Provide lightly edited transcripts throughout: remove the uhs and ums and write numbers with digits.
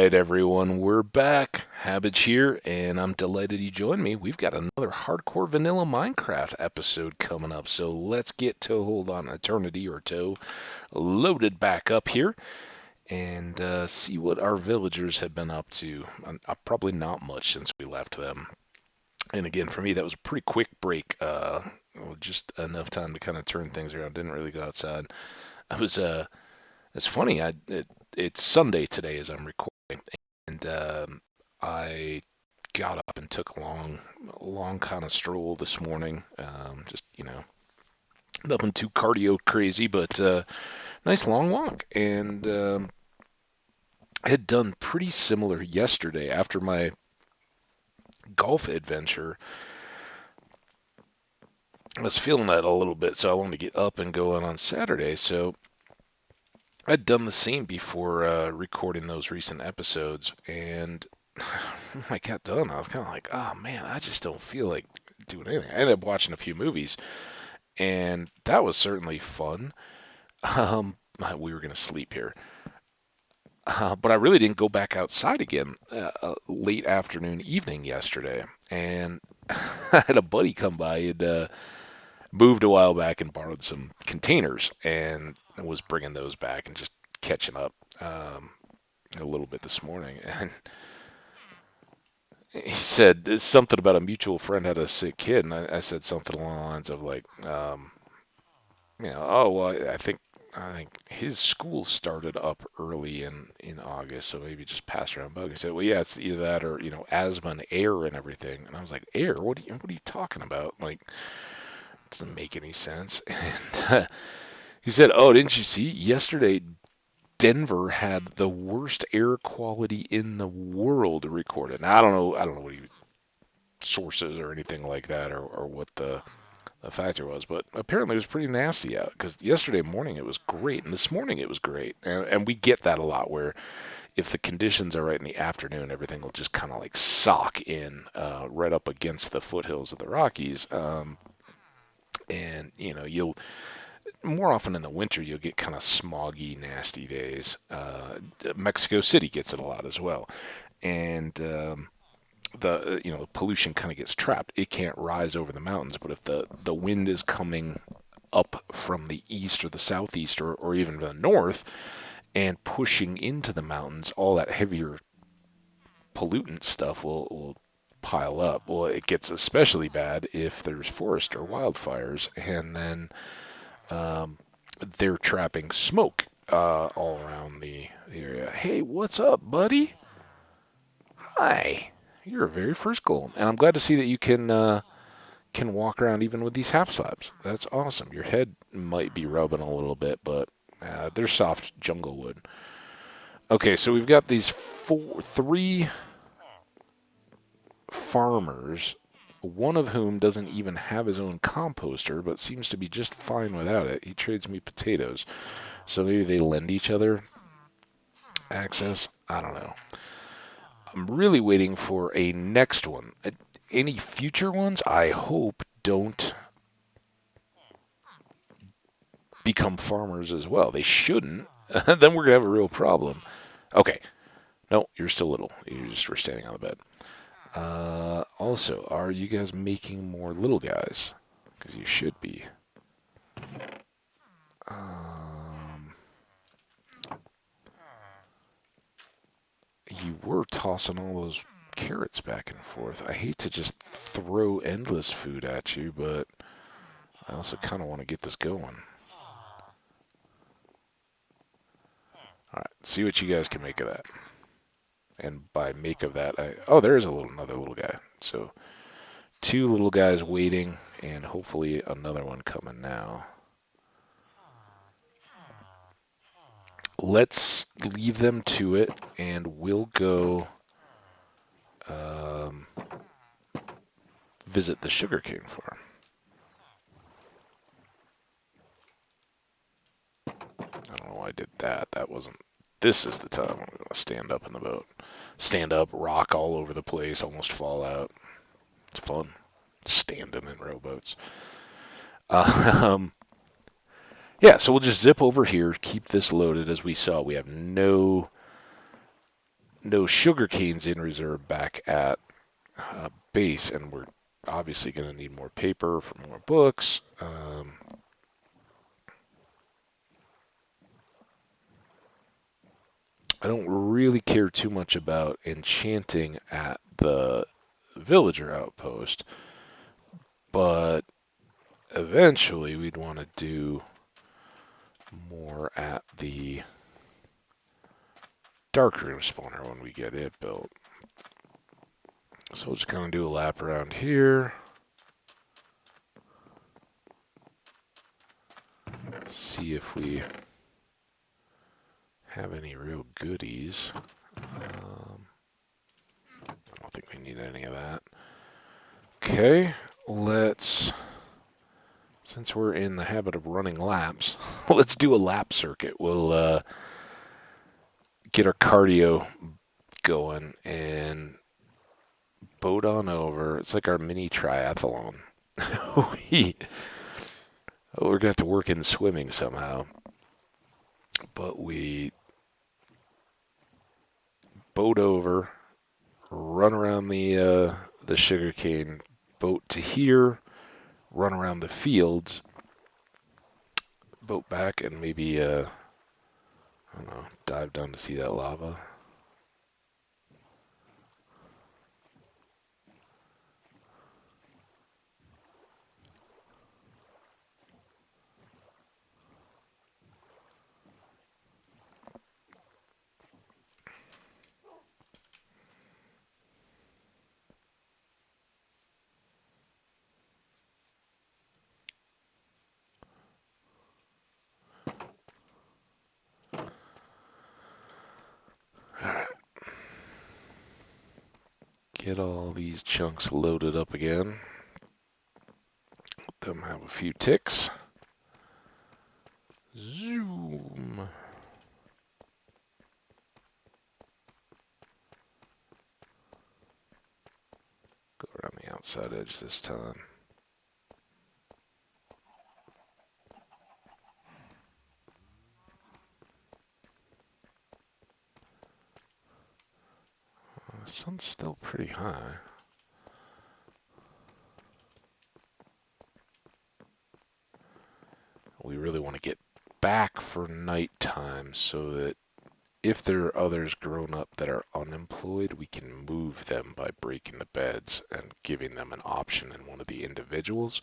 right, everyone, we're back. Hambbage here, and I'm delighted you joined me. We've got another hardcore vanilla Minecraft episode coming up, so let's get to hold on eternity or two loaded back up here and see what our villagers have been up to. Probably not much since we left them. And again, for me, that was a pretty quick break. Just enough time to kind of turn things around. Didn't really go outside. I was It's funny. It's Sunday today as I'm recording, and I got up and took a long kind of stroll this morning. Just nothing too cardio crazy, but nice long walk. And I had done pretty similar yesterday after my golf adventure. I was feeling that a little bit, so I wanted to get up and go on Saturday. So I'd done the same before recording those recent episodes, and when I got done, I was kind of like, oh man, I just don't feel like doing anything. I ended up watching a few movies, and that was certainly fun. We were going to sleep here. But I really didn't go back outside again late afternoon, evening yesterday. And I had a buddy come by and moved a while back and borrowed some containers and was bringing those back and just catching up a little bit this morning. And he said something about a mutual friend had a sick kid, and I said something along the lines of like, oh well, I think his school started up early in August, so maybe just passed around bug. He said, well, yeah, it's either that or asthma and air and everything. And I was like, air? What are you talking about? Like, it doesn't make any sense. And he said, oh, didn't you see yesterday? Denver had the worst air quality in the world recorded. Now I don't know what he sources or anything like that, or what the factor was, but apparently it was pretty nasty out because yesterday morning it was great, and this morning it was great, and we get that a lot where if the conditions are right in the afternoon, everything will just kind of like sock in right up against the foothills of the Rockies, and you'll more often in the winter you'll get kind of smoggy, nasty days. Mexico City gets it a lot as well, and the pollution kind of gets trapped. It can't rise over the mountains, but if the wind is coming up from the east or the southeast or even the north and pushing into the mountains, all that heavier pollutant stuff will pile up. Well, it gets especially bad if there's forest or wildfires, and then they're trapping smoke all around the area. Hey, what's up, buddy? Hi. You're a very first goal, and I'm glad to see that you can walk around even with these half slabs. That's awesome. Your head might be rubbing a little bit, but they're soft jungle wood. Okay, so we've got these three farmers, one of whom doesn't even have his own composter, but seems to be just fine without it. He trades me potatoes, so maybe they lend each other access. I don't know. I'm really waiting for a next one. Any future ones, I hope, don't become farmers as well. They shouldn't. Then we're going to have a real problem. Okay. No, you're still little. You just were standing on the bed. Also, are you guys making more little guys? Because you should be. You were tossing all those carrots back and forth. I hate to just throw endless food at you, but I also kind of want to get this going. All right, see what you guys can make of that. And by make of that, there is another little guy. So two little guys waiting, and hopefully another one coming now. Let's leave them to it, and we'll go visit the sugarcane farm. I don't know why I did that. That wasn't. This is the time I'm going to stand up in the boat. Stand up, rock all over the place, almost fall out. It's fun. Standing in rowboats. Yeah, so we'll just zip over here, keep this loaded. As we saw, we have no no sugar canes in reserve back at base, and we're obviously going to need more paper for more books. I don't really care too much about enchanting at the villager outpost, but eventually we'd want to do more at the darkroom spawner when we get it built. So we'll just kind of do a lap around here. See if we have any real goodies. I don't think we need any of that. Okay, since we're in the habit of running laps, let's do a lap circuit. We'll get our cardio going and boat on over. It's like our mini triathlon. We're going to have to work in swimming somehow. But we boat over, run around the sugarcane, boat to here, run around the fields, boat back, and maybe, I don't know, dive down to see that lava. Get all these chunks loaded up again. Let them have a few ticks. Zoom. Go around the outside edge this time. The sun's still pretty high. We really want to get back for nighttime so that if there are others grown up that are unemployed, we can move them by breaking the beds and giving them an option in one of the individuals.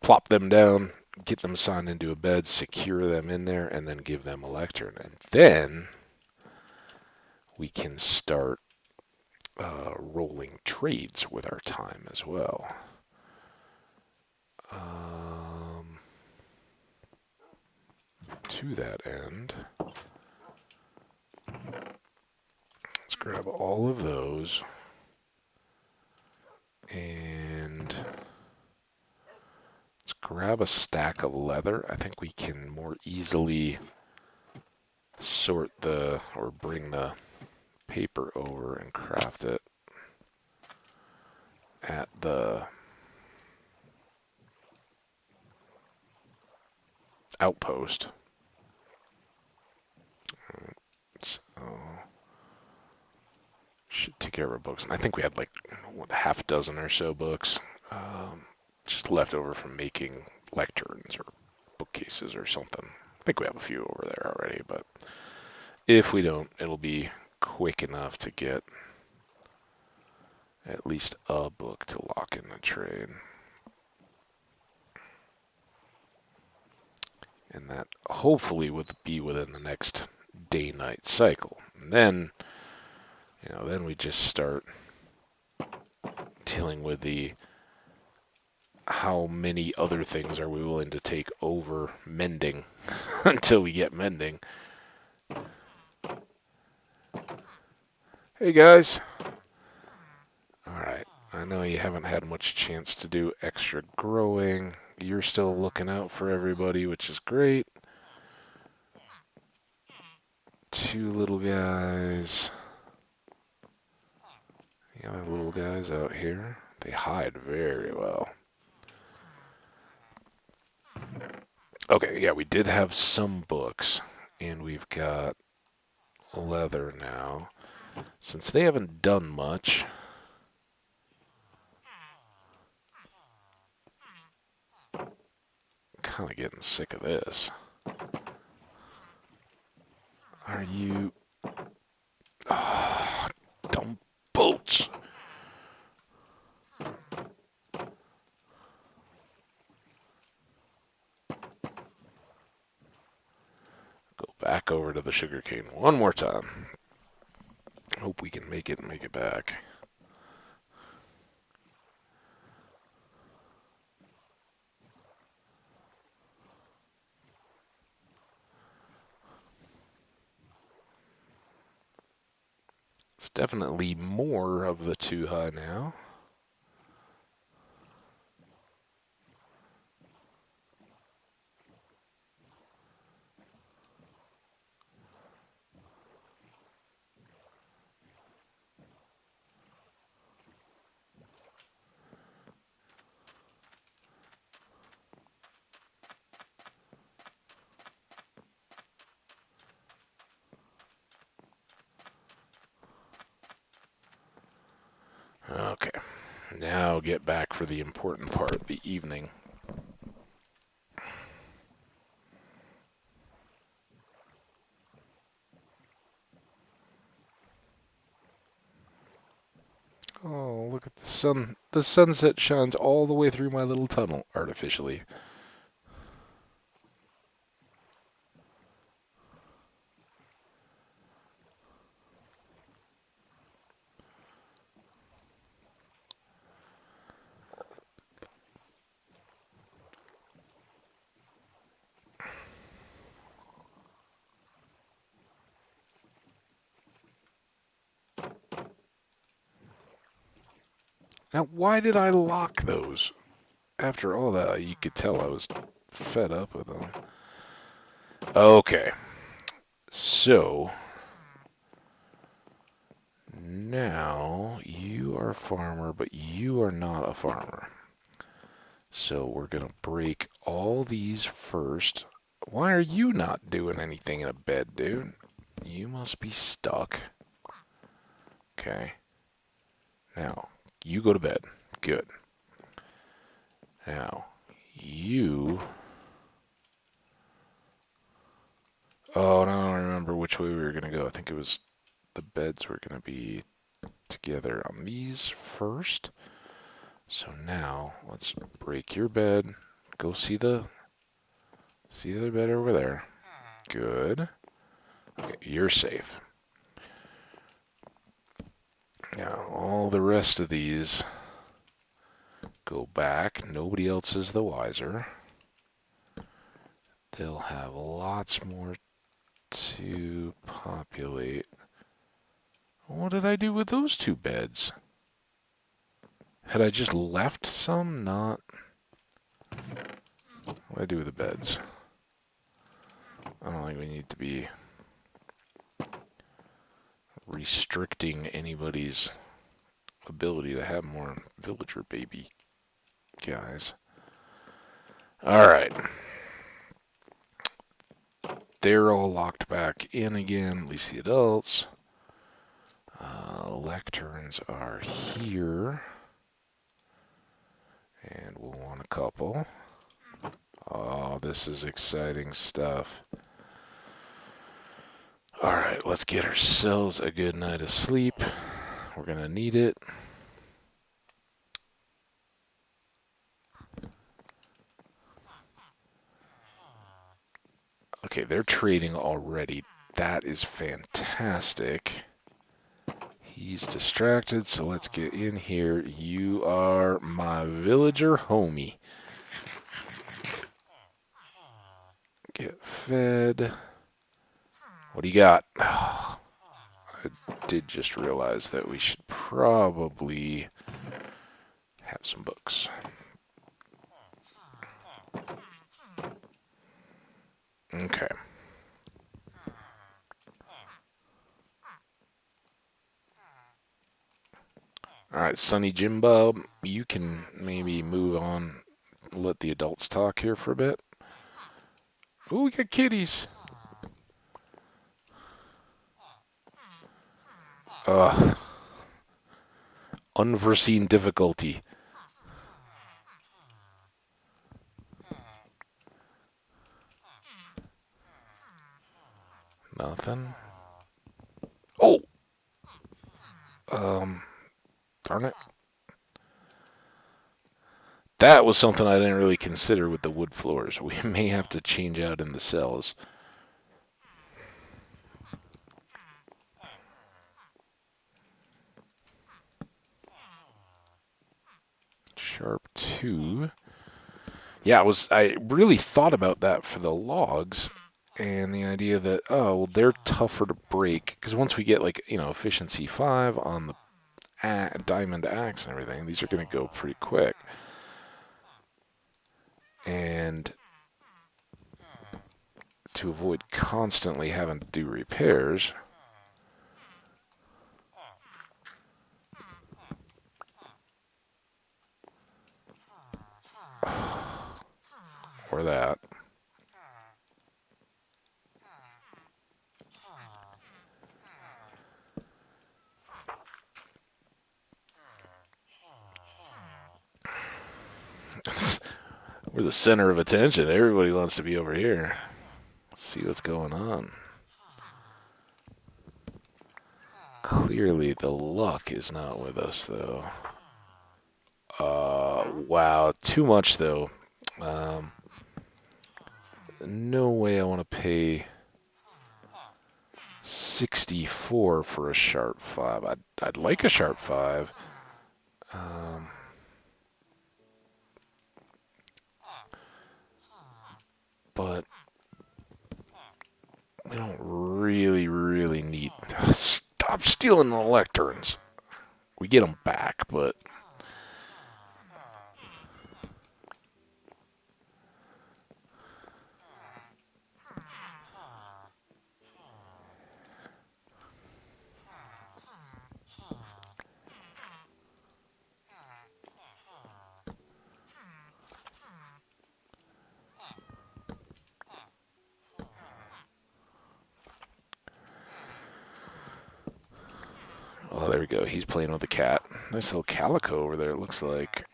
Plop them down, get them assigned into a bed, secure them in there, and then give them a lectern. And then we can start rolling trades with our time as well. To that end, let's grab all of those and let's grab a stack of leather. I think we can more easily sort or bring the paper over and craft it at the outpost. So, should take care of our books. And I think we had like half a dozen or so books just left over from making lecterns or bookcases or something. I think we have a few over there already, but if we don't, it'll be quick enough to get at least a book to lock in the trade. And that hopefully would be within the next day-night cycle. And then, then we just start dealing with how many other things are we willing to take over mending until we get mending. Hey guys. Alright, I know you haven't had much chance to do extra growing. You're still looking out for everybody, which is great. Two little guys. The other little guys out here, they hide very well. Okay, yeah, we did have some books, and we've got leather now. Since they haven't done much, I'm kind of getting sick of this. Are you... Oh, dumb boats! Go back over to the sugarcane one more time. Hope we can make it back. It's definitely more of the too high now. Okay, now get back for the important part, the evening. Oh, look at the sun. The sunset shines all the way through my little tunnel, artificially. Now, why did I lock those? After all that, you could tell I was fed up with them. Okay, so now you are a farmer, but you are not a farmer. So we're going to break all these first. Why are you not doing anything in a bed, dude? You must be stuck. Okay. Now, you go to bed. Good. Now, you... Oh, no, I don't remember which way we were going to go. I think it was the beds were going to be together on these first. So now, let's break your bed. Go see the other bed over there. Good. Okay, you're safe. Now, all the rest of these go back. Nobody else is the wiser. They'll have lots more to populate. What did I do with those two beds? Had I just left some? Not. What do I do with the beds? I don't think we need to be restricting anybody's ability to have more villager baby guys. Alright. They're all locked back in again, at least the adults. Lecterns are here. And we'll want a couple. Oh, this is exciting stuff. Alright, let's get ourselves a good night of sleep. We're going to need it. Okay, they're trading already. That is fantastic. He's distracted, so let's get in here. You are my villager homie. Get fed. What do you got? Oh, I did just realize that we should probably have some books. Okay. Alright, Sonny Jimbo, you can maybe move on, let the adults talk here for a bit. Ooh, we got kitties. Ugh. Unforeseen difficulty. Nothing. Oh! Darn it. That was something I didn't really consider with the wood floors. We may have to change out in the cells. Sharp 2. Yeah, I really thought about that for the logs, and the idea that, oh, well, they're tougher to break, because once we get, like, efficiency 5 on the diamond axe and everything, these are going to go pretty quick. And to avoid constantly having to do repairs, or that. We're the center of attention. Everybody wants to be over here. Let's see what's going on. Clearly, the luck is not with us, though. Wow. Too much, though. No way I want to pay 64 for a sharp 5. I'd like a sharp 5. But we don't really need... Stop stealing the lecterns. We get them back, but... Oh, there we go. He's playing with the cat. Nice little calico over there, it looks like.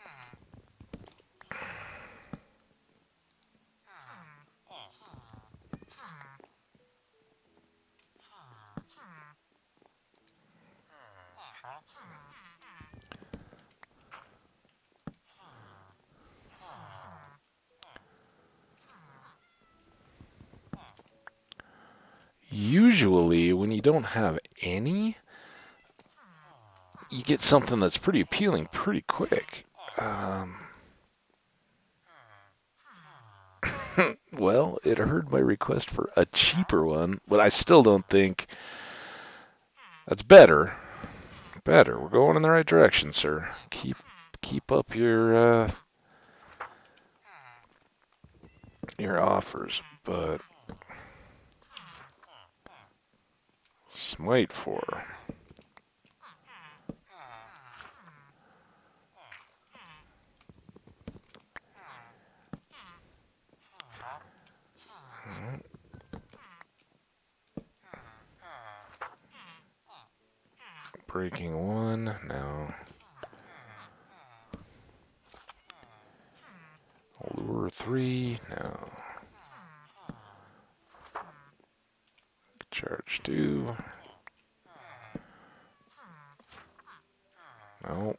Usually, when you don't have any, you get something that's pretty appealing pretty quick. Well, it heard my request for a cheaper one, but I still don't think that's better. Better. We're going in the right direction, sir. Keep up your offers, but smite for. Breaking 1, no. Lure 3, no. Charge 2. No.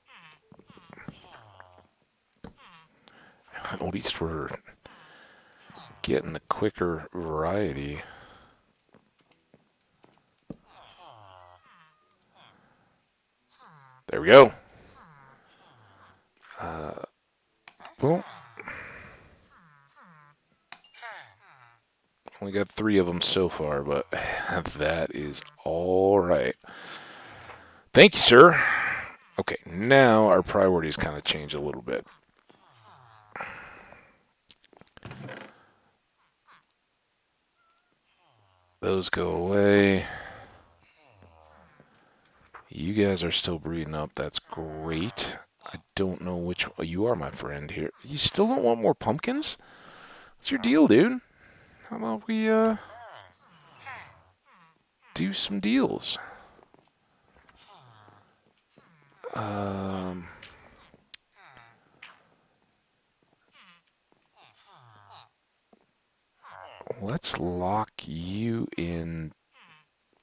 At least we're getting a quicker variety. There we go. Well, only got 3 of them so far, but that is all right. Thank you, sir. Okay, now our priorities kind of change a little bit. Those go away. You guys are still breeding up. That's great. I don't know which... Oh, you are my friend here. You still don't want more pumpkins? What's your deal, dude? How about we, do some deals? Um, let's lock you in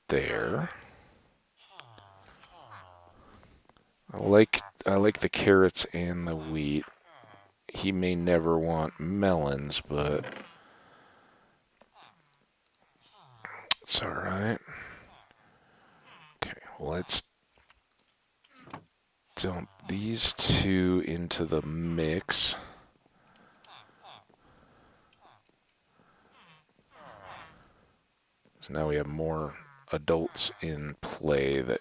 there. I like the carrots and the wheat. He may never want melons, but it's all right. Okay, let's dump these two into the mix. So now we have more adults in play that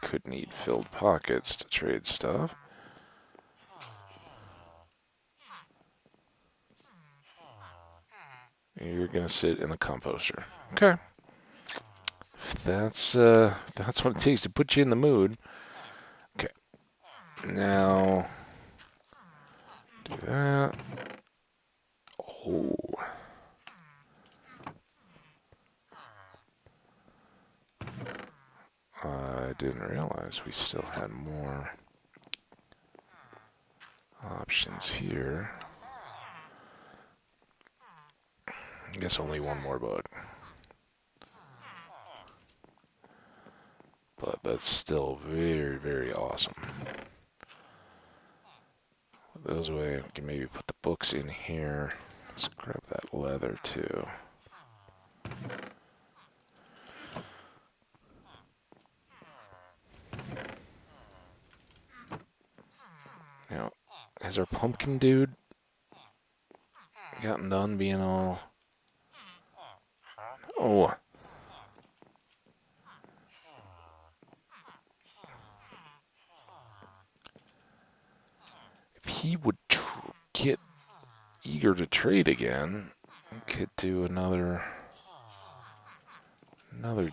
could need filled pockets to trade stuff. You're gonna sit in the composter. Okay. That's what it takes to put you in the mood. Okay. Now do that. Oh. I didn't realize we still had more options here. I guess only one more bug. But that's still very, very awesome. Put those away. We can maybe put the books in here. Let's grab that leather too. Now, has our pumpkin dude gotten done being all... Oh. If he would get eager to trade again, we could do another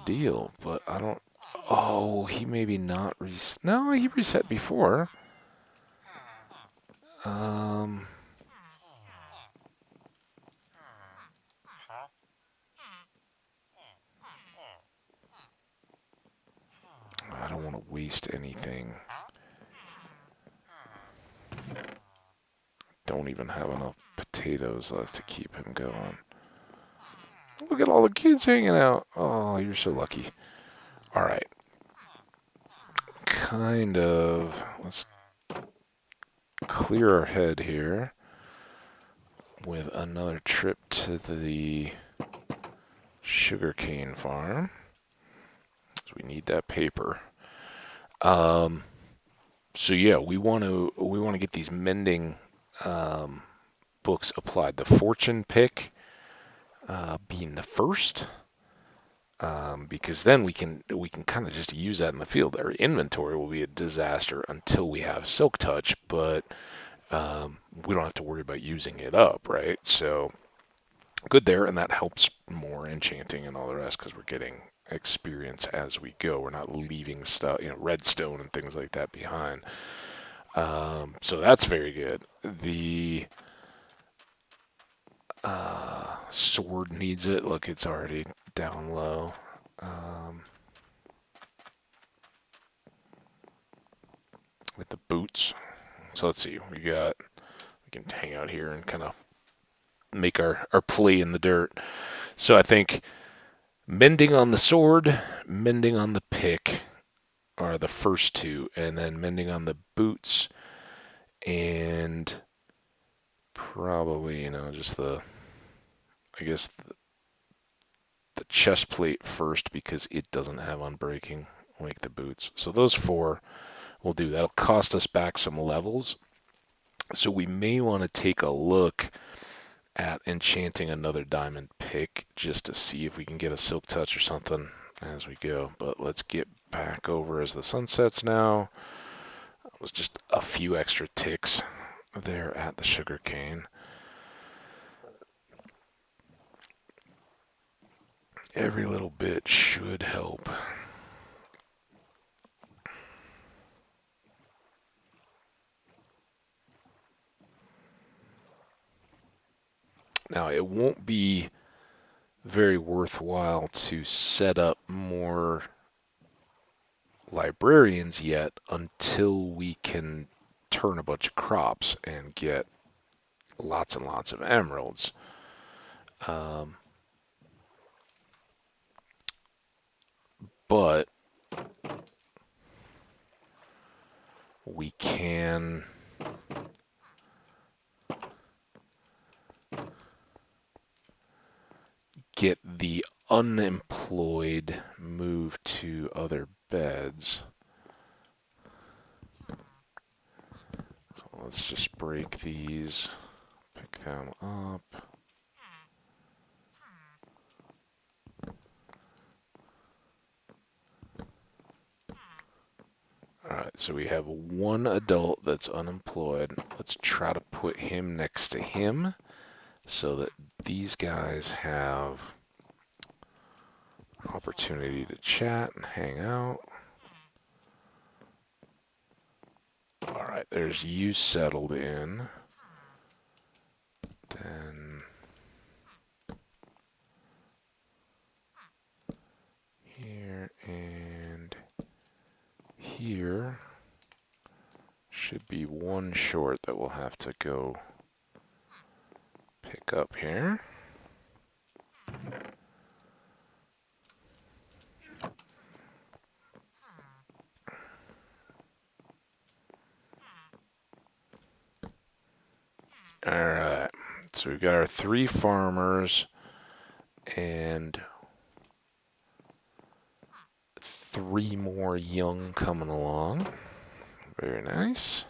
deal, but I don't... Oh, he maybe not reset. No, he reset before. Um... I don't want to waste anything. Don't even have enough potatoes left to keep him going. Look at all the kids hanging out. Oh, you're so lucky. All right. Kind of. Let's clear our head here with another trip to the sugarcane farm. So we need that paper. So yeah, we want to get these mending books applied. The fortune pick being the first, because then we can kind of just use that in the field. Our inventory will be a disaster until we have silk touch, but we don't have to worry about using it up, right? So good there, and that helps more enchanting and all the rest because we're getting experience as we go. We're not leaving stuff, redstone and things like that behind. So that's very good. The sword needs it. Look, it's already down low. With the boots. So let's see. We can hang out here and kind of make our play in the dirt. So I think mending on the sword, mending on the pick are the first two, and then mending on the boots and probably, just I guess the chest plate first because it doesn't have unbreaking like the boots. So those four will do. That'll cost us back some levels. So we may want to take a look at enchanting another diamond pick just to see if we can get a silk touch or something as we go. But let's get back over as the sun sets now. It was just a few extra ticks there at the sugarcane. Every little bit should help. Now, it won't be very worthwhile to set up more librarians yet until we can turn a bunch of crops and get lots and lots of emeralds. But we can get the unemployed moved to other beds. So let's just break these, pick them up. Alright, so we have one adult that's unemployed. Let's try to put him next to him so that these guys have opportunity to chat and hang out. Alright, there's you settled in. Then here and here should be one short that we'll have to go pick up here. Alright, so we've got our 3 farmers and 3 more young coming along. Very nice.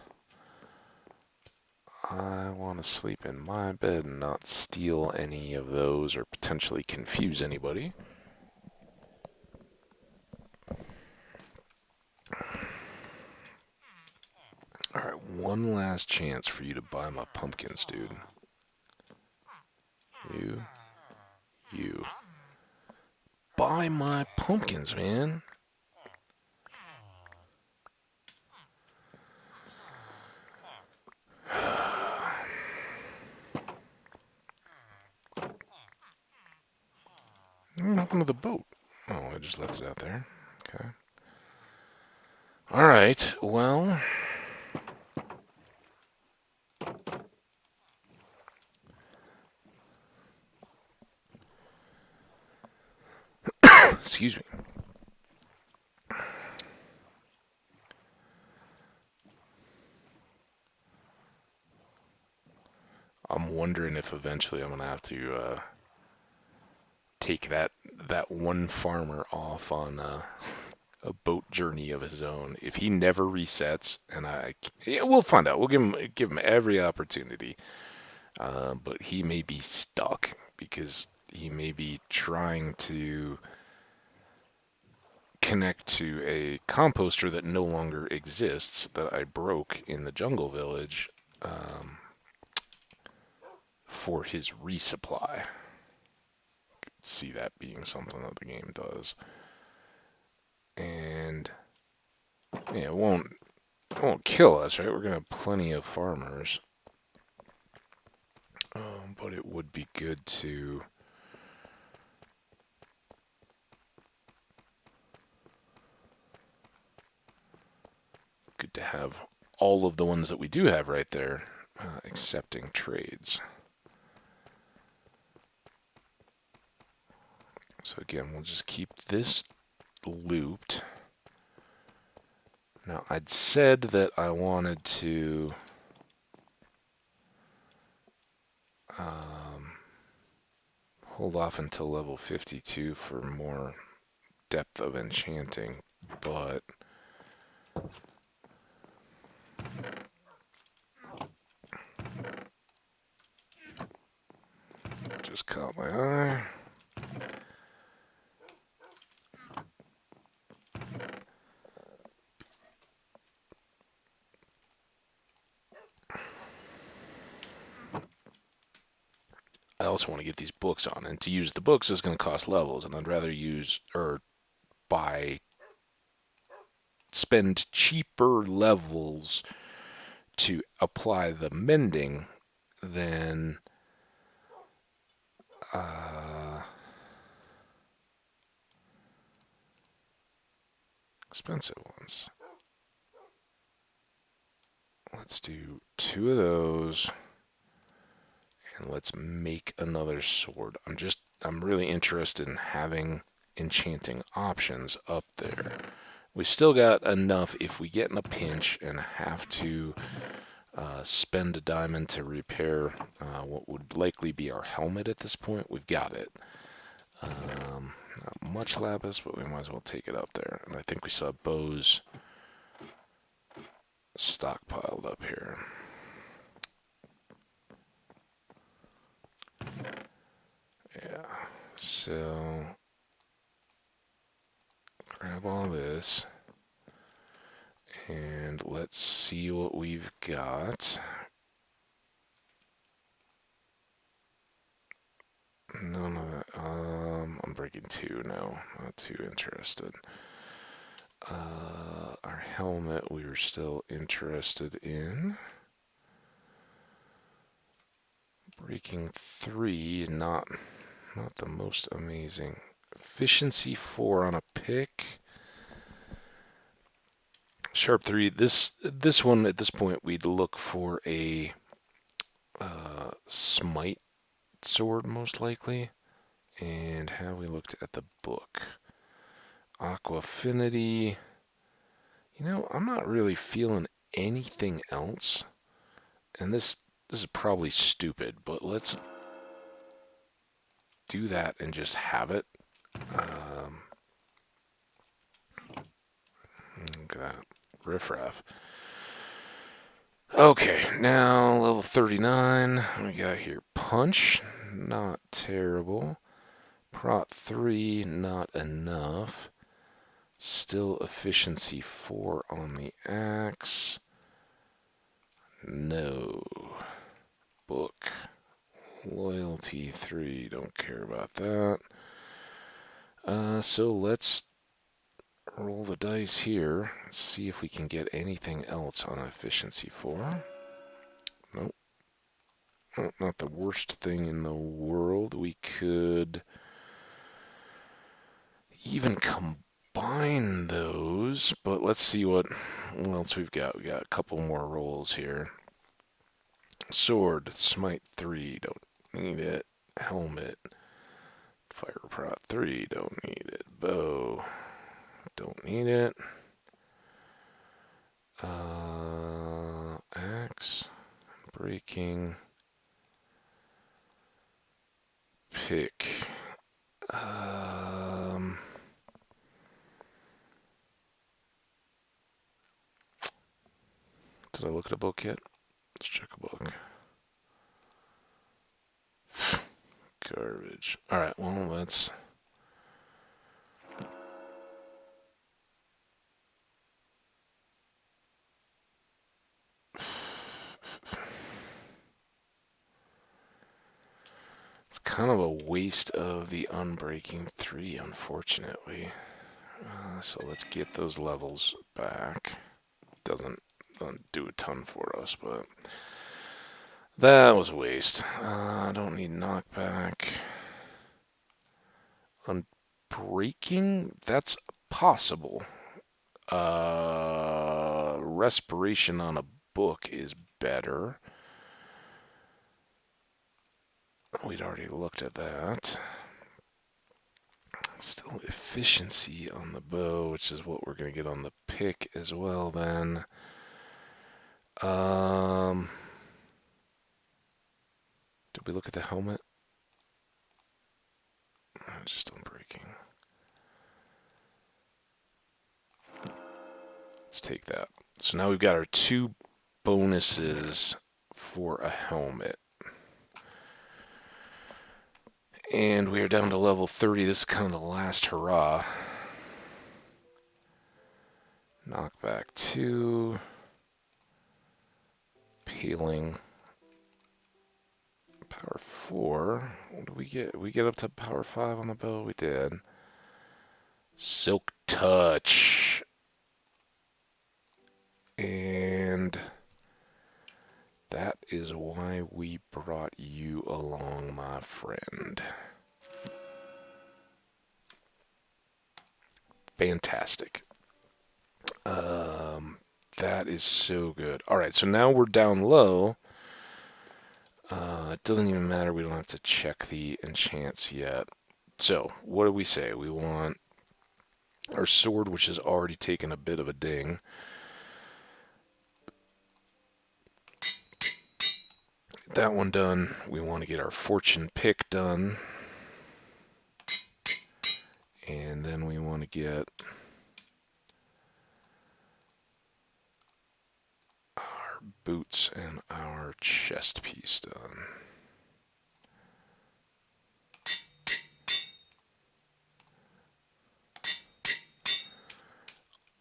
I want to sleep in my bed and not steal any of those or potentially confuse anybody. Alright, one last chance for you to buy my pumpkins, dude. You. Buy my pumpkins, man. What happened to the boat? Oh, I just left it out there. Okay. Alright, well... Excuse me. I'm wondering if eventually I'm going to have to take that one farmer off on a boat journey of his own. If he never resets, and we'll find out. We'll give him every opportunity. But he may be stuck because he may be trying to connect to a composter that no longer exists that I broke in the jungle village for his resupply. See that being something that the game does. And yeah, it won't kill us, right? We're gonna have plenty of farmers. But it would be good to have all of the ones that we do have right there accepting trades. So again, we'll just keep this looped. Now, I'd said that I wanted to hold off until level 52 for more depth of enchanting, but just caught my eye. I also want to get these books on, and to use the books is going to cost levels, and I'd rather spend cheaper levels to apply the mending than expensive ones. Let's do 2 of those. And let's make another sword. I'm really interested in having enchanting options up there. We've still got enough if we get in a pinch and have to spend a diamond to repair what would likely be our helmet at this point. We've got it. Not much lapis, but we might as well take it up there. And I think we saw bows stockpiled up here. Yeah, so grab all this and let's see what we've got. None of that. I'm breaking 2 now. Not too interested. Our helmet we were still interested in. Breaking 3, not the most amazing. Efficiency 4 on a pick. Sharp 3. This one at this point we'd look for a smite sword most likely. And have we looked at the book? Aqua affinity. You know, I'm not really feeling anything else. And this is probably stupid, but let's do that and just have it. Look at that. Riffraff. Okay, now level 39. We got here punch. Not terrible. Prot 3, not enough. Still efficiency 4 on the axe. No. Book. Loyalty 3, don't care about that. So let's roll the dice here. Let's see if we can get anything else on efficiency 4. Nope. Oh, not the worst thing in the world. We could even combine those, but let's see what else we've got. We got a couple more rolls here. Sword, smite 3, don't need it. Helmet, fire prot 3, don't need it. Bow, don't need it. Axe, breaking, pick. Did I look at a book yet? Let's check a book. Garbage. Alright, well, let's... It's kind of a waste of the unbreaking 3, unfortunately. So let's get those levels back. Doesn't do a ton for us, but that was a waste. I don't need knockback. Unbreaking? That's possible. Respiration on a book is better. We'd already looked at that. Still efficiency on the bow, which is what we're going to get on the pick as well then. Did we look at the helmet? Just unbreaking. Let's take that. So now we've got our 2 bonuses for a helmet. And we are down to level 30. This is kind of the last hurrah. Knockback 2. Peeling. Power 4. What do we get? We get up to power 5 on the bow? We did. Silk Touch. And that is why we brought you along, my friend. Fantastic. That is so good. All right, so now we're down low. It doesn't even matter. We don't have to check the enchants yet. So, what do we say? We want our sword, which has already taken a bit of a ding. That one done. We want to get our fortune pick done. And then we want to get our boots and our chest piece done.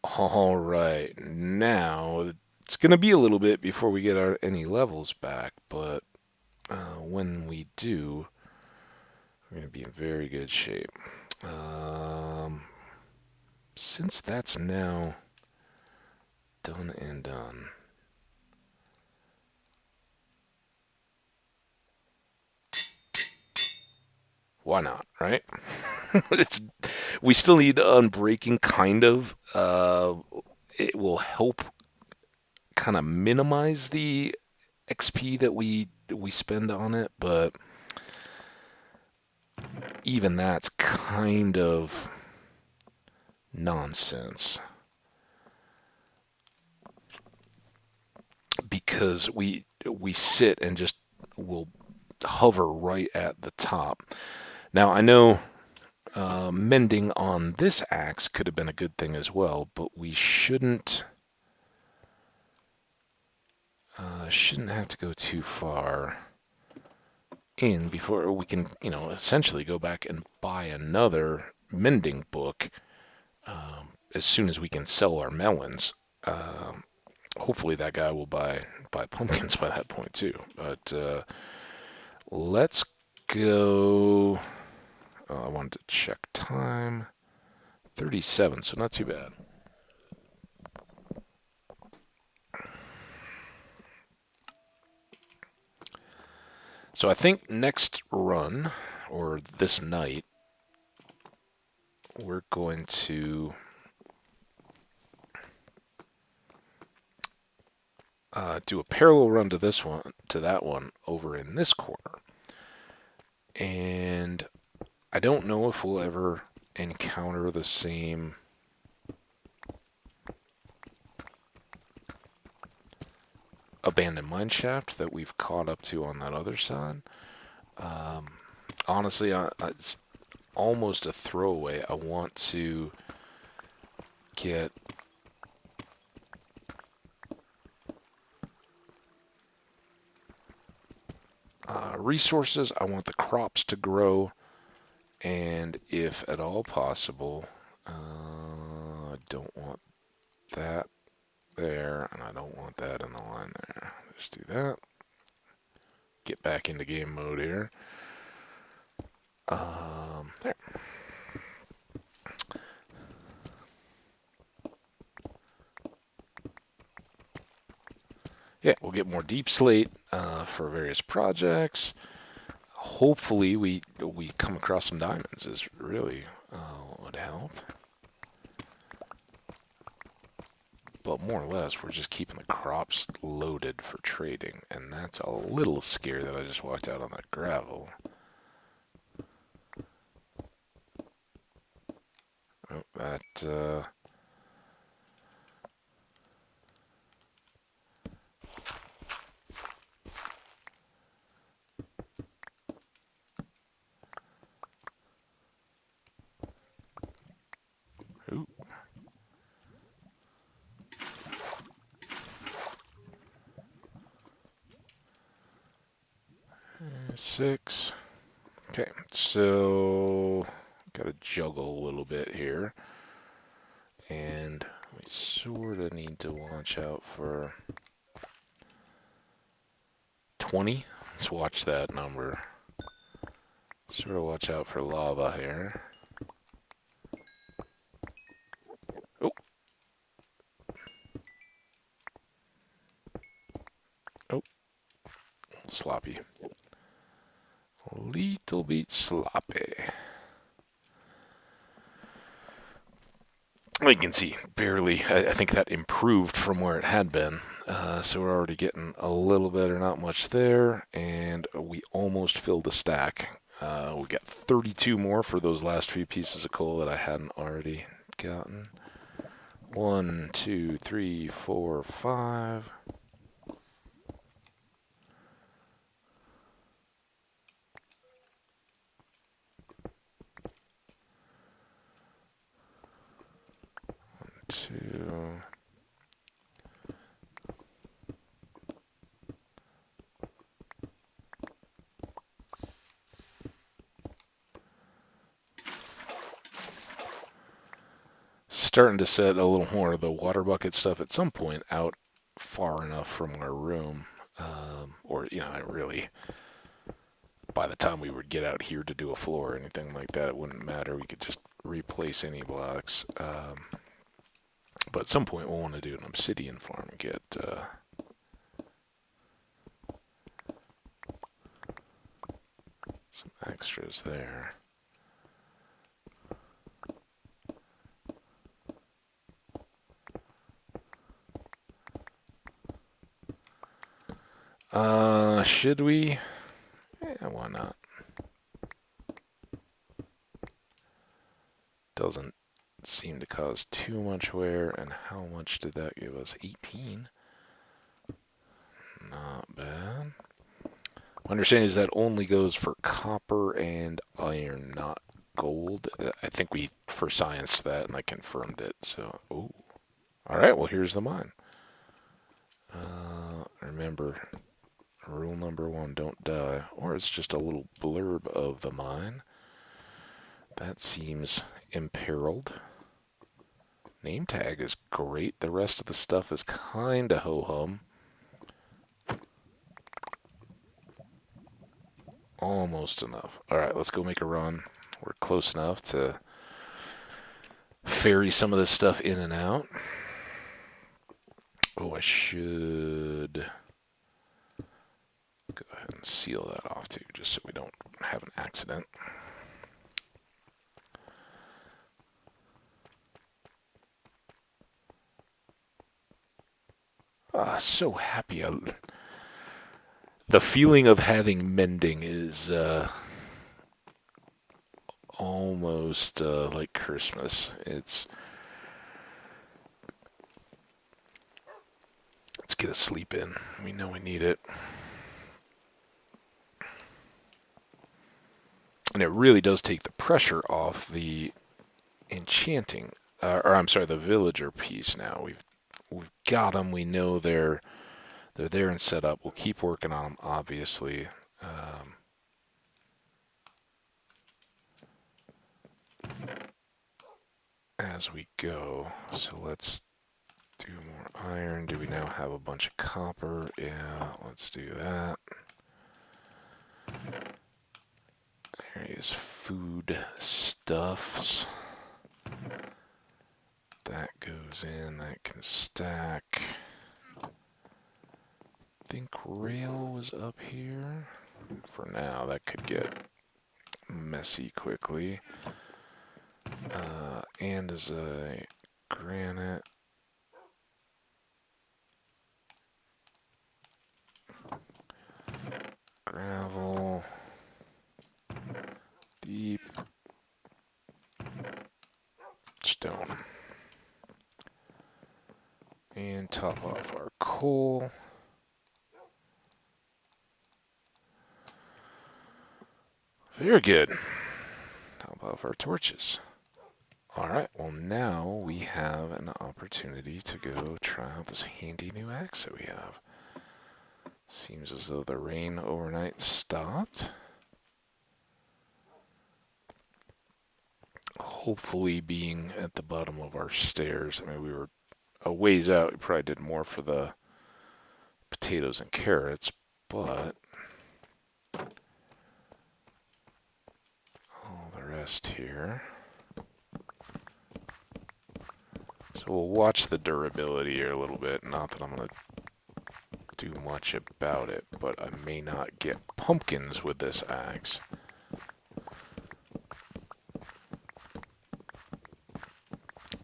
All right, now it's going to be a little bit before we get any levels back, but when we do, we're going to be in very good shape. Since that's now done and done, why not, right? We still need unbreaking, kind of. It will help kind of minimize the XP that we spend on it, but even that's kind of nonsense because we sit and just will hover right at the top. Now I know mending on this axe could have been a good thing as well, but we shouldn't have to go too far in before we can, essentially go back and buy another mending book as soon as we can sell our melons. Hopefully that guy will buy pumpkins by that point too. But let's go. I wanted to check time. 37, so not too bad. So I think next run, or this night, we're going to do a parallel run to this one, to that one over in this corner. And I don't know if we'll ever encounter the same abandoned mine shaft that we've caught up to on that other side. Honestly, it's almost a throwaway. I want to get resources. I want the crops to grow, and if at all possible, I don't want that there, and I don't want that in the line there. Just do that. Get back into game mode here. There. Yeah, we'll get more deep slate for various projects. Hopefully, we come across some diamonds. Is really would help. But more or less, we're just keeping the crops loaded for trading, and that's a little scary that I just walked out on that gravel. Oh, that. Ooh. 6. Okay, so gotta juggle a little bit here. And we sort of need to watch out for 20. Let's watch that number. Sort of watch out for lava here. Oh. Oh. Sloppy. A little bit sloppy. You can see, barely. I think that improved from where it had been. So we're already getting a little better, not much there. And we almost filled a stack. We got 32 more for those last few pieces of coal that I hadn't already gotten. 1, 2, 3, 4, 5. Two. Starting to set a little more of the water bucket stuff at some point out far enough from our room. Or, really, by the time we would get out here to do a floor or anything like that, it wouldn't matter. We could just replace any blocks. But at some point, we'll want to do an obsidian farm and get some extras there. Should we? Yeah, why not? Doesn't seem to cause too much wear. And how much did that give us? 18. Not bad. My understanding is that only goes for copper and iron, not gold. I think we for science that, and I confirmed it. So, ooh. All right. Well, here's the mine. Remember, rule number 1: don't die, or it's just a little blurb of the mine. That seems imperiled. Name tag is great. The rest of the stuff is kinda ho-hum. Almost enough. Alright, let's go make a run. We're close enough to ferry some of this stuff in and out. Oh, I should go ahead and seal that off too, just so we don't have an accident. So happy. The feeling of having mending is almost like Christmas. Let's get a sleep in. We know we need it. And it really does take the pressure off the enchanting, the villager piece now. We've got them. We know they're there and set up. We'll keep working on them, obviously. As we go. So let's do more iron. Do we now have a bunch of copper? Yeah, let's do that. There is food stuffs. That goes in. That can stack. I think rail was up here. For now, that could get messy quickly. And as a granite. Gravel. Deep. Stone. And top off our coal. Very good. Top off our torches. Alright, well now we have an opportunity to go try out this handy new axe that we have. Seems as though the rain overnight stopped. Hopefully being at the bottom of our stairs. I mean, we were a ways out. We probably did more for the potatoes and carrots, but all the rest here. So we'll watch the durability here a little bit. Not that I'm going to do much about it, but I may not get pumpkins with this axe.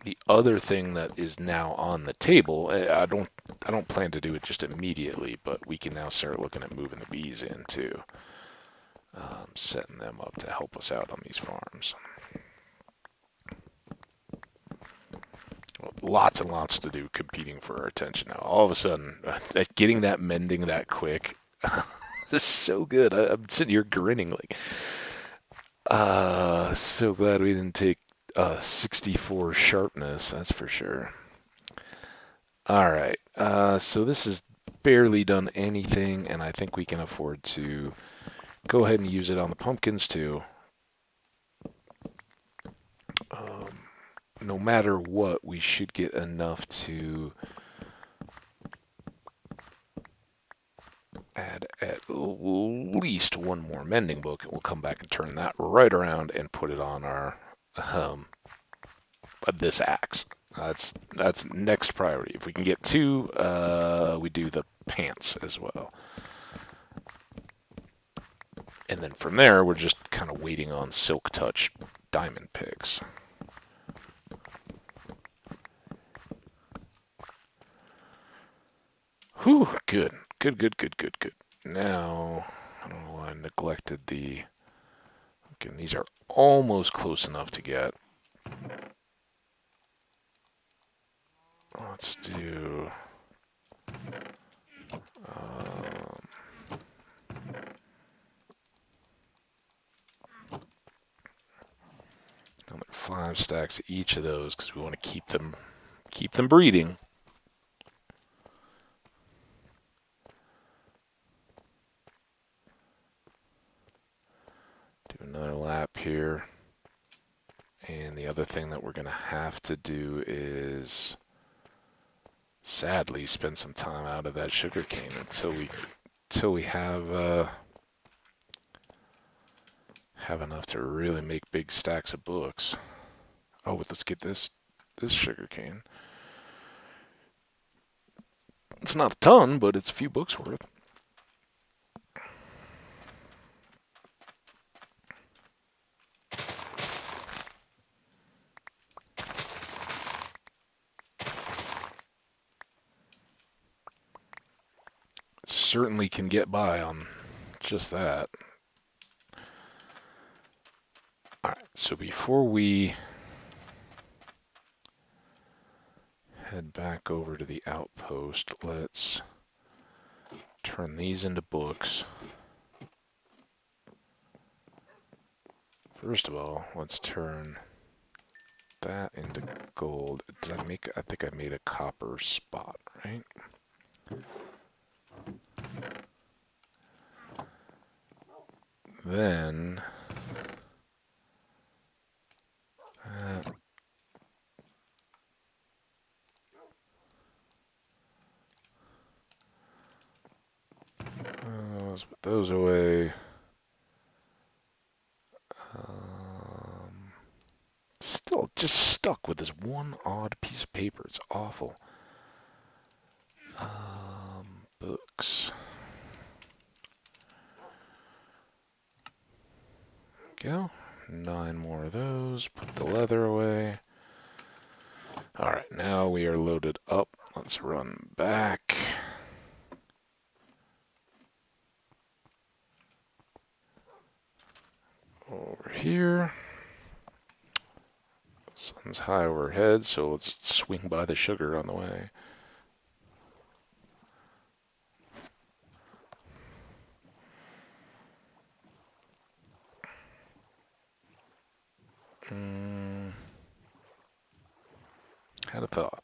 The other thing that is now on the table, I don't plan to do it just immediately, but we can now start looking at moving the bees in too, setting them up to help us out on these farms. Well, lots and lots to do competing for our attention now. All of a sudden, getting that mending that quick is so good. I'm sitting here grinning like, so glad we didn't take 64 sharpness, that's for sure. All right, so this has barely done anything, and I think we can afford to go ahead and use it on the pumpkins too. No matter what, we should get enough to add at least one more mending book, and we'll come back and turn that right around and put it on our this axe. That's next priority. If we can get two, we do the pants as well. And then from there, we're just kind of waiting on Silk Touch diamond picks. Whew, good. Good. Now, I don't know why I neglected the... Okay, these are almost close enough to get. Let's do... another 5 stacks of each of those because we want to keep them breeding. Do another lap here. And the other thing that we're going to have to do is, sadly, spend some time out of that sugarcane until we have enough to really make big stacks of books. Oh, let's get this sugarcane. It's not a ton, but it's a few books worth. Certainly can get by on just that. Alright, so before we head back over to the outpost, let's turn these into books. First of all, let's turn that into gold. I think I made a copper spot, right? Then let's put those away. Still just stuck with this one odd piece of paper. It's awful. Books. Go. 9 more of those. Put the leather away. Alright, now we are loaded up. Let's run back. Over here. Sun's high overhead, so let's swing by the sugar on the way. Had a thought.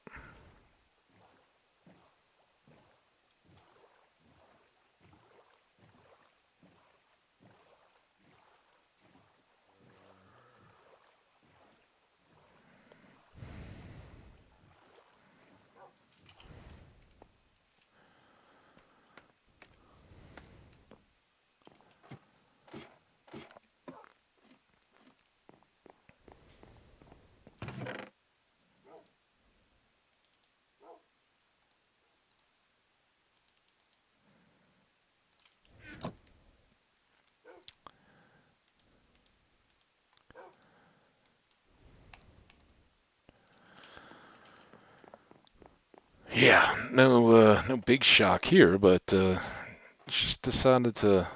Yeah, no big shock here, but just decided to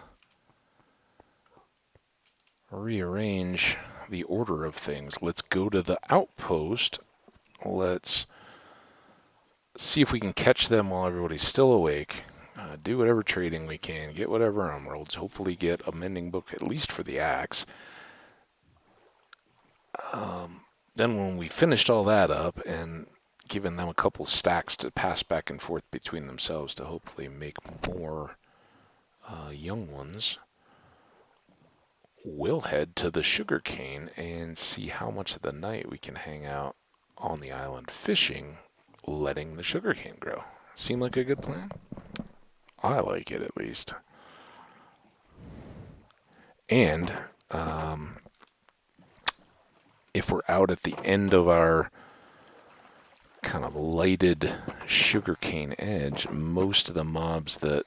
rearrange the order of things. Let's go to the outpost. Let's see if we can catch them while everybody's still awake. Do whatever trading we can, get whatever emeralds, hopefully get a mending book at least for the axe. Then when we finished all that up and given them a couple stacks to pass back and forth between themselves to hopefully make more young ones, we'll head to the sugarcane and see how much of the night we can hang out on the island fishing, letting the sugarcane grow. Seem like a good plan? I like it, at least. And if we're out at the end of our kind of lighted sugarcane edge, most of the mobs that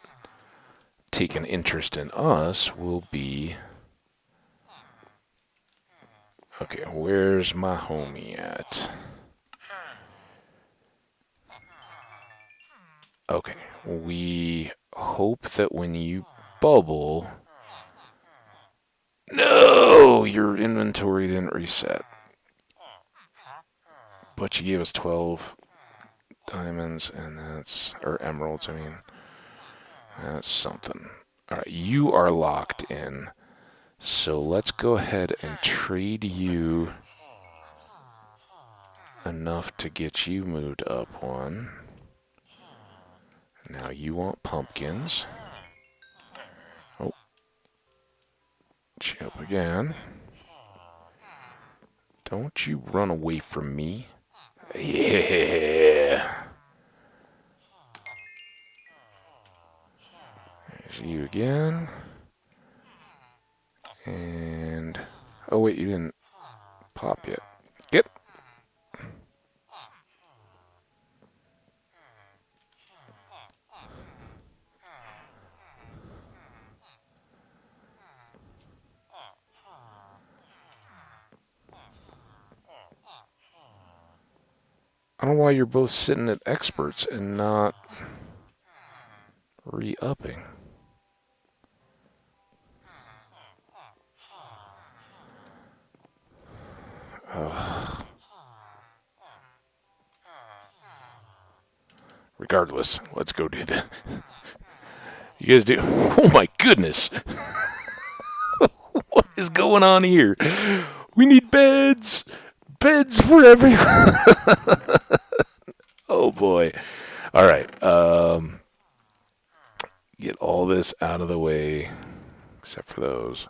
take an interest in us will be... Okay, where's my homie at? Okay, we hope that when you bubble... No! Your inventory didn't reset. But you gave us 12 diamonds, and that's... Or emeralds, I mean. That's something. Alright, you are locked in. So let's go ahead and trade you enough to get you moved up one. Now you want pumpkins. Oh. Jump again. Don't you run away from me. Yeah. There's you again. And... Oh wait, you didn't pop yet. Get. I don't know why you're both sitting at experts and not re-upping. Regardless, let's go do that. You guys do. Oh my goodness. What is going on here? We need beds. Beds for everyone. Oh boy. All right. Get all this out of the way, except for those.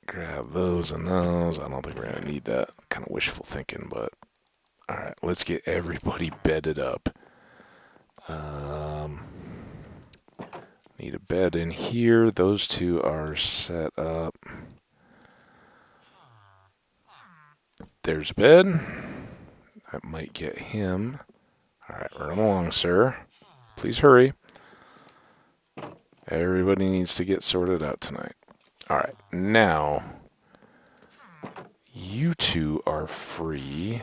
Grab those and those. I don't think we're going to need that. Kind of wishful thinking, but... Alright, let's get everybody bedded up. Need a bed in here. Those two are set up. There's a bed. That might get him. Alright, run along, sir. Please hurry. Everybody needs to get sorted out tonight. Alright, now... You two are free.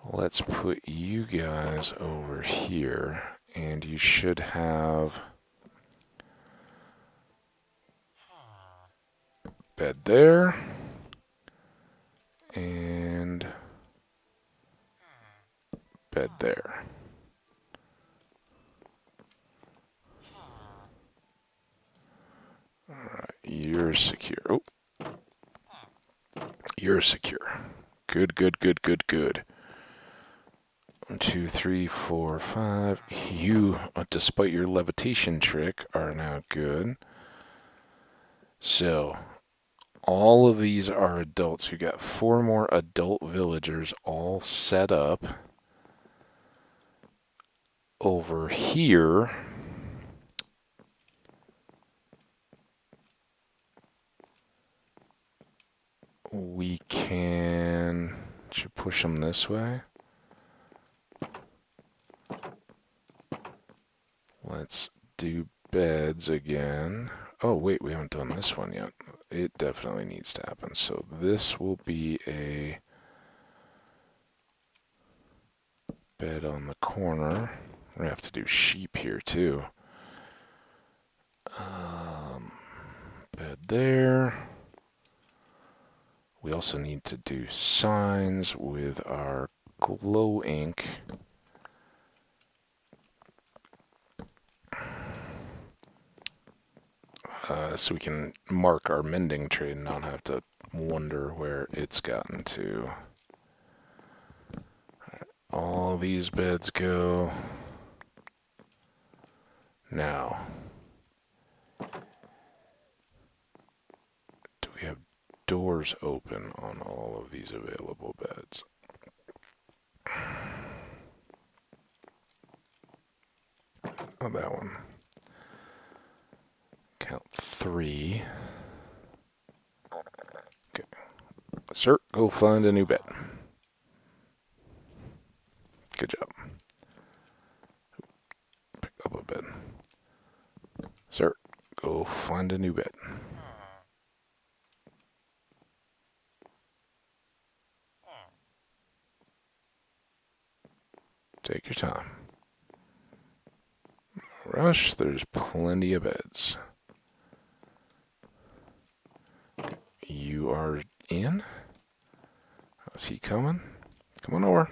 Let's put you guys over here, and you should have bed there, and bed there. Alright, you're secure. Oh. You're secure. Good, good, good, good, good. 1, 2, 3, 4, 5. You, despite your levitation trick, are now good. So, all of these are adults. We got 4 more adult villagers all set up. Over here, we can... Should push them this way. Let's do beds again. Oh, wait, we haven't done this one yet. It definitely needs to happen. So this will be a bed on the corner. We're gonna have to do sheep here too. Bed there. We also need to do signs with our glow ink. So we can mark our mending trade and not have to wonder where it's gotten to. All these beds go. Now, do we have doors open on all of these available beds? Oh, that one. Count 3. Okay. Sir, go find a new bed. Good job. Pick up a bed. Sir, go find a new bed. Take your time. No rush, there's plenty of beds. You are in? Is he coming? Come on over.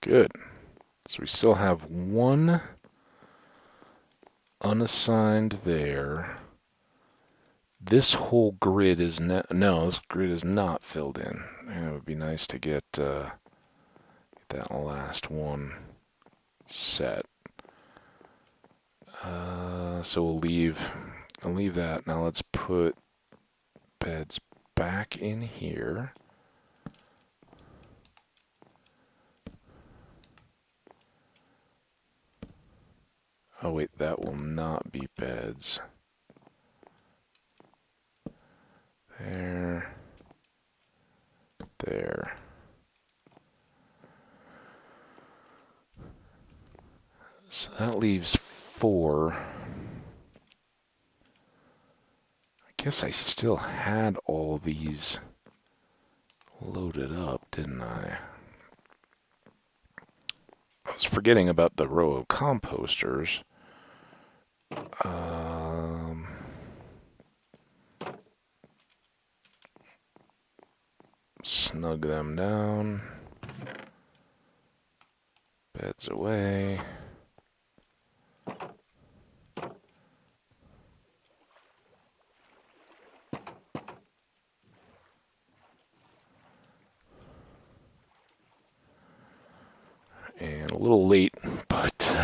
Good. So we still have one unassigned there. This whole grid is no, this grid is not filled in. And it would be nice to get that last one set. So I'll leave that. Now let's put beds back in here. Oh wait, that will not be beds. There. There. So that leaves 4. I guess I still had all these loaded up, didn't I? I was forgetting about the row of composters. Snug them down. Beds away. And a little late, but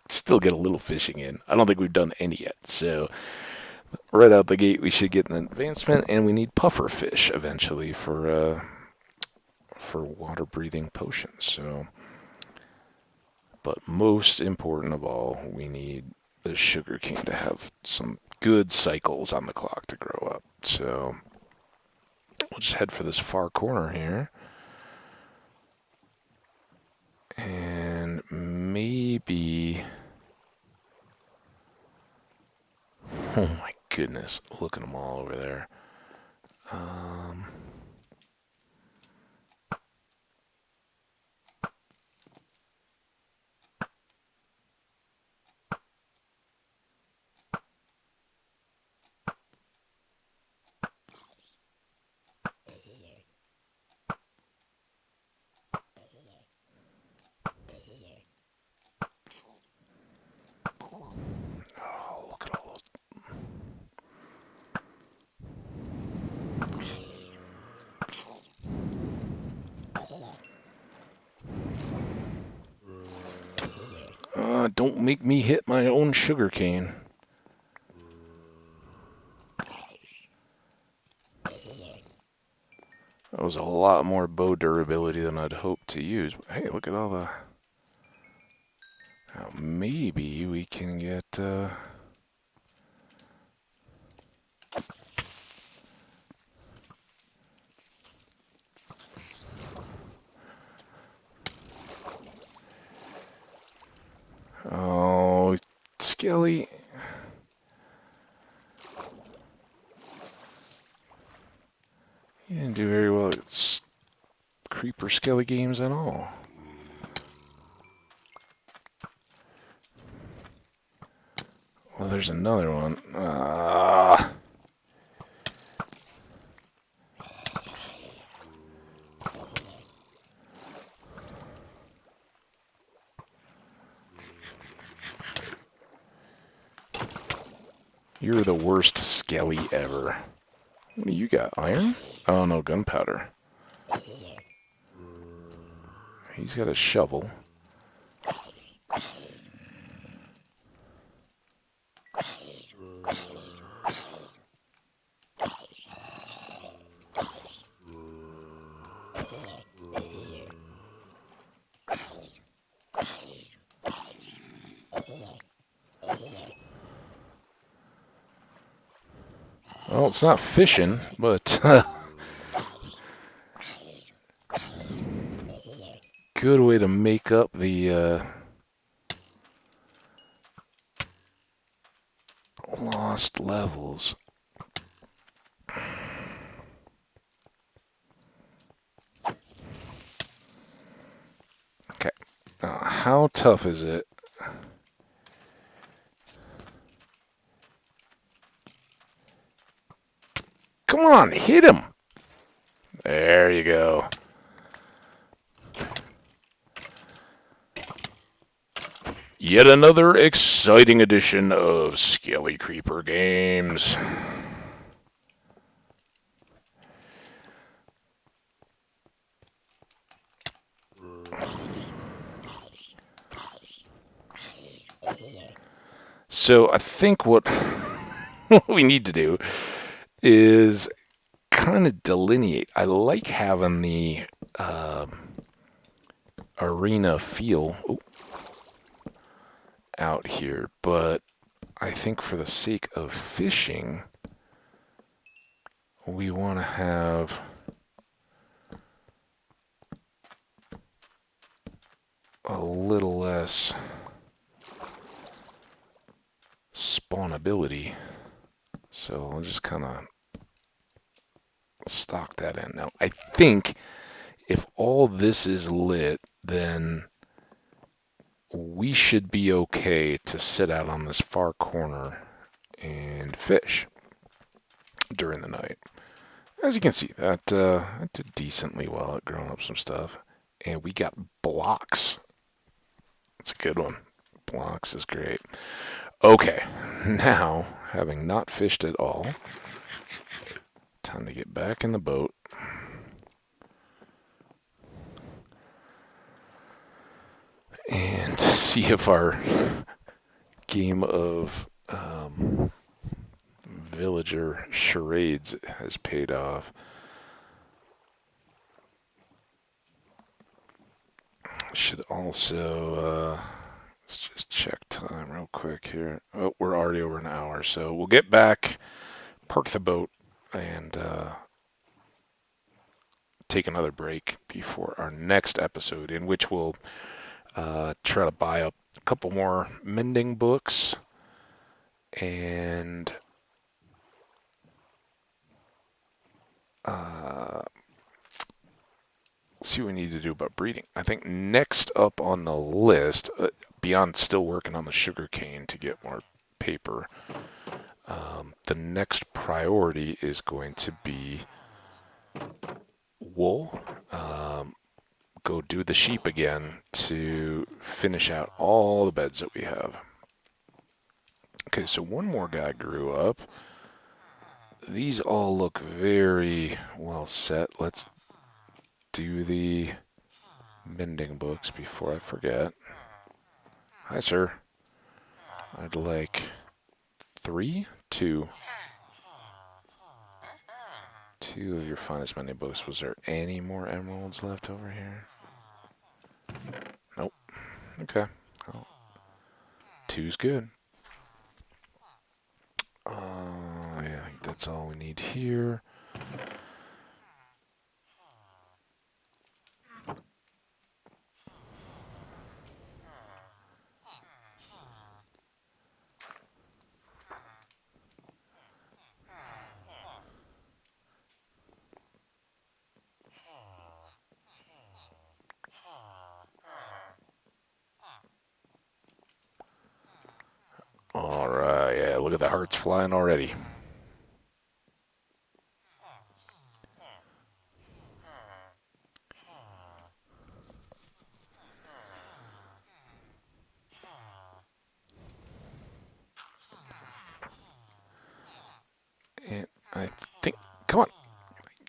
still get a little fishing in. I don't think we've done any yet, so right out the gate we should get an advancement, and we need puffer fish eventually for water-breathing potions. So, but most important of all, we need the sugarcane to have some good cycles on the clock to grow up. So we'll just head for this far corner here. And maybe... Oh my goodness, look at them all over there. Oh, look at all those. Don't make me hit my own sugarcane. That was a lot more bow durability than I'd hoped to use. Hey, look at all the... Now maybe we can get... Oh, Skelly. for skelly games at all. Well, there's another one. You're the worst skelly ever. What do you got? Iron? Oh, no, gunpowder. He's got a shovel. Well, it's not fishing, but good way to make up the lost levels. Okay. How tough is it? Come on, hit him! There you go. Yet another exciting edition of Skelly Creeper Games. So I think what we need to do is kind of delineate. I like having the arena feel out here, but I think for the sake of fishing, we want to have a little less spawnability. So I'll just kind of stock that in. Now, I think if all this is lit, then we should be okay to sit out on this far corner and fish during the night. As you can see, that did decently well at growing up some stuff. And we got blocks. That's a good one. Blocks is great. Okay, now, having not fished at all, time to get back in the boat. And see if our game of villager charades has paid off. Should also, let's just check time real quick here. Oh, we're already over an hour, so we'll get back, park the boat, and take another break before our next episode, in which we'll try to buy up a couple more mending books and see what we need to do about breeding. I think next up on the list, beyond still working on the sugar cane to get more paper, the next priority is going to be wool. Go do the sheep again to finish out all the beds that we have. Okay, so one more guy grew up. These all look very well set. Let's do the mending books before I forget. Hi, sir. I'd like 2 of your finest mending books. Was there any more emeralds left over here? Nope. Okay. Well, 2's good. Yeah, I think that's all we need here. the hearts flying already. And I think, come on,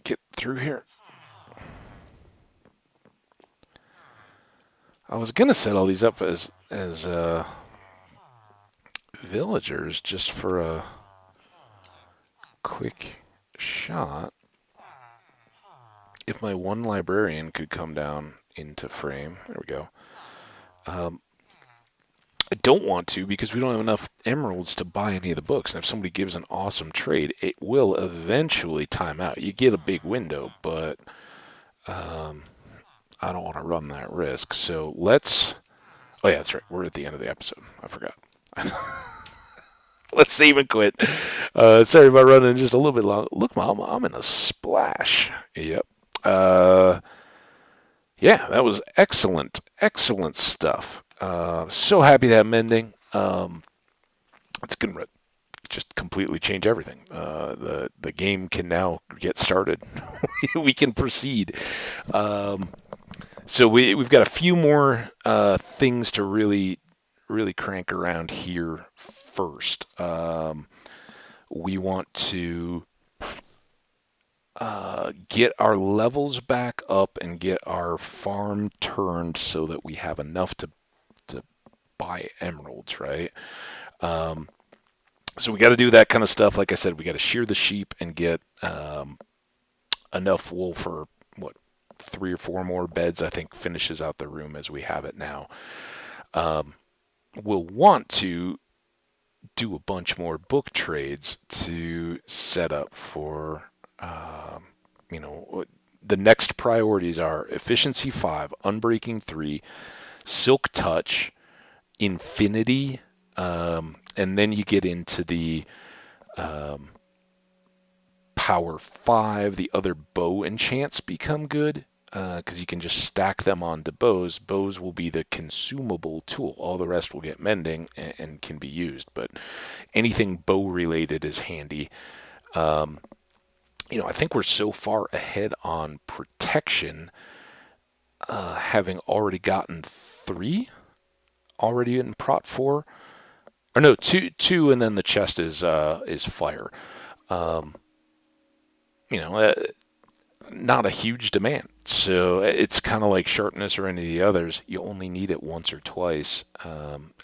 get through here. I was gonna set all these up as villagers just for a quick shot. If my one librarian could come down into frame, there we go. I don't want to because we don't have enough emeralds to buy any of the books. And if somebody gives an awesome trade, it will eventually time out. You get a big window, but I don't want to run that risk. So let's. Oh yeah, that's right. We're at the end of the episode. I forgot. Let's save and quit. Sorry about running just a little bit long. Look, Mom, I'm in a splash. Yep. Yeah, that was excellent. Excellent stuff. So happy that mending. It's going to just completely change everything. The game can now get started. We can proceed. So we've got a few more things to really crank around here first. We want to get our levels back up and get our farm turned so that we have enough to buy emeralds, right? So we got to do that kind of stuff. Like I said, we got to shear the sheep and get enough wool for, 3 or 4 more beds, I think, finishes out the room as we have it now. We'll want to do a bunch more book trades to set up for, the next priorities are Efficiency 5, Unbreaking 3, Silk Touch, Infinity, and then you get into the Power 5. The other bow enchants become good because you can just stack them onto bows. Bows will be the consumable tool. All the rest will get mending and can be used, but anything bow related is handy. I think we're so far ahead on protection, having already gotten 3 already in Prot 4. Or no, two, and then the chest is fire. Not a huge demand. So it's kind of like sharpness or any of the others. You only need it once or twice.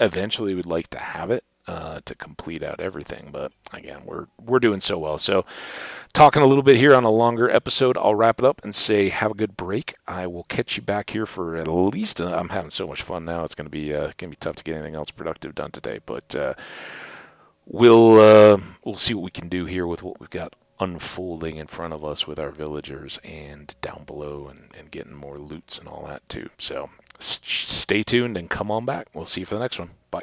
Eventually, we'd like to have it to complete out everything. But again, we're doing so well. So talking a little bit here on a longer episode, I'll wrap it up and say have a good break. I will catch you back here for at least. I'm having so much fun now. It's going to be tough to get anything else productive done today. But we'll see what we can do here with what we've got unfolding in front of us with our villagers and down below and getting more loots and all that too. So stay tuned and come on back. We'll see you for the next one. Bye.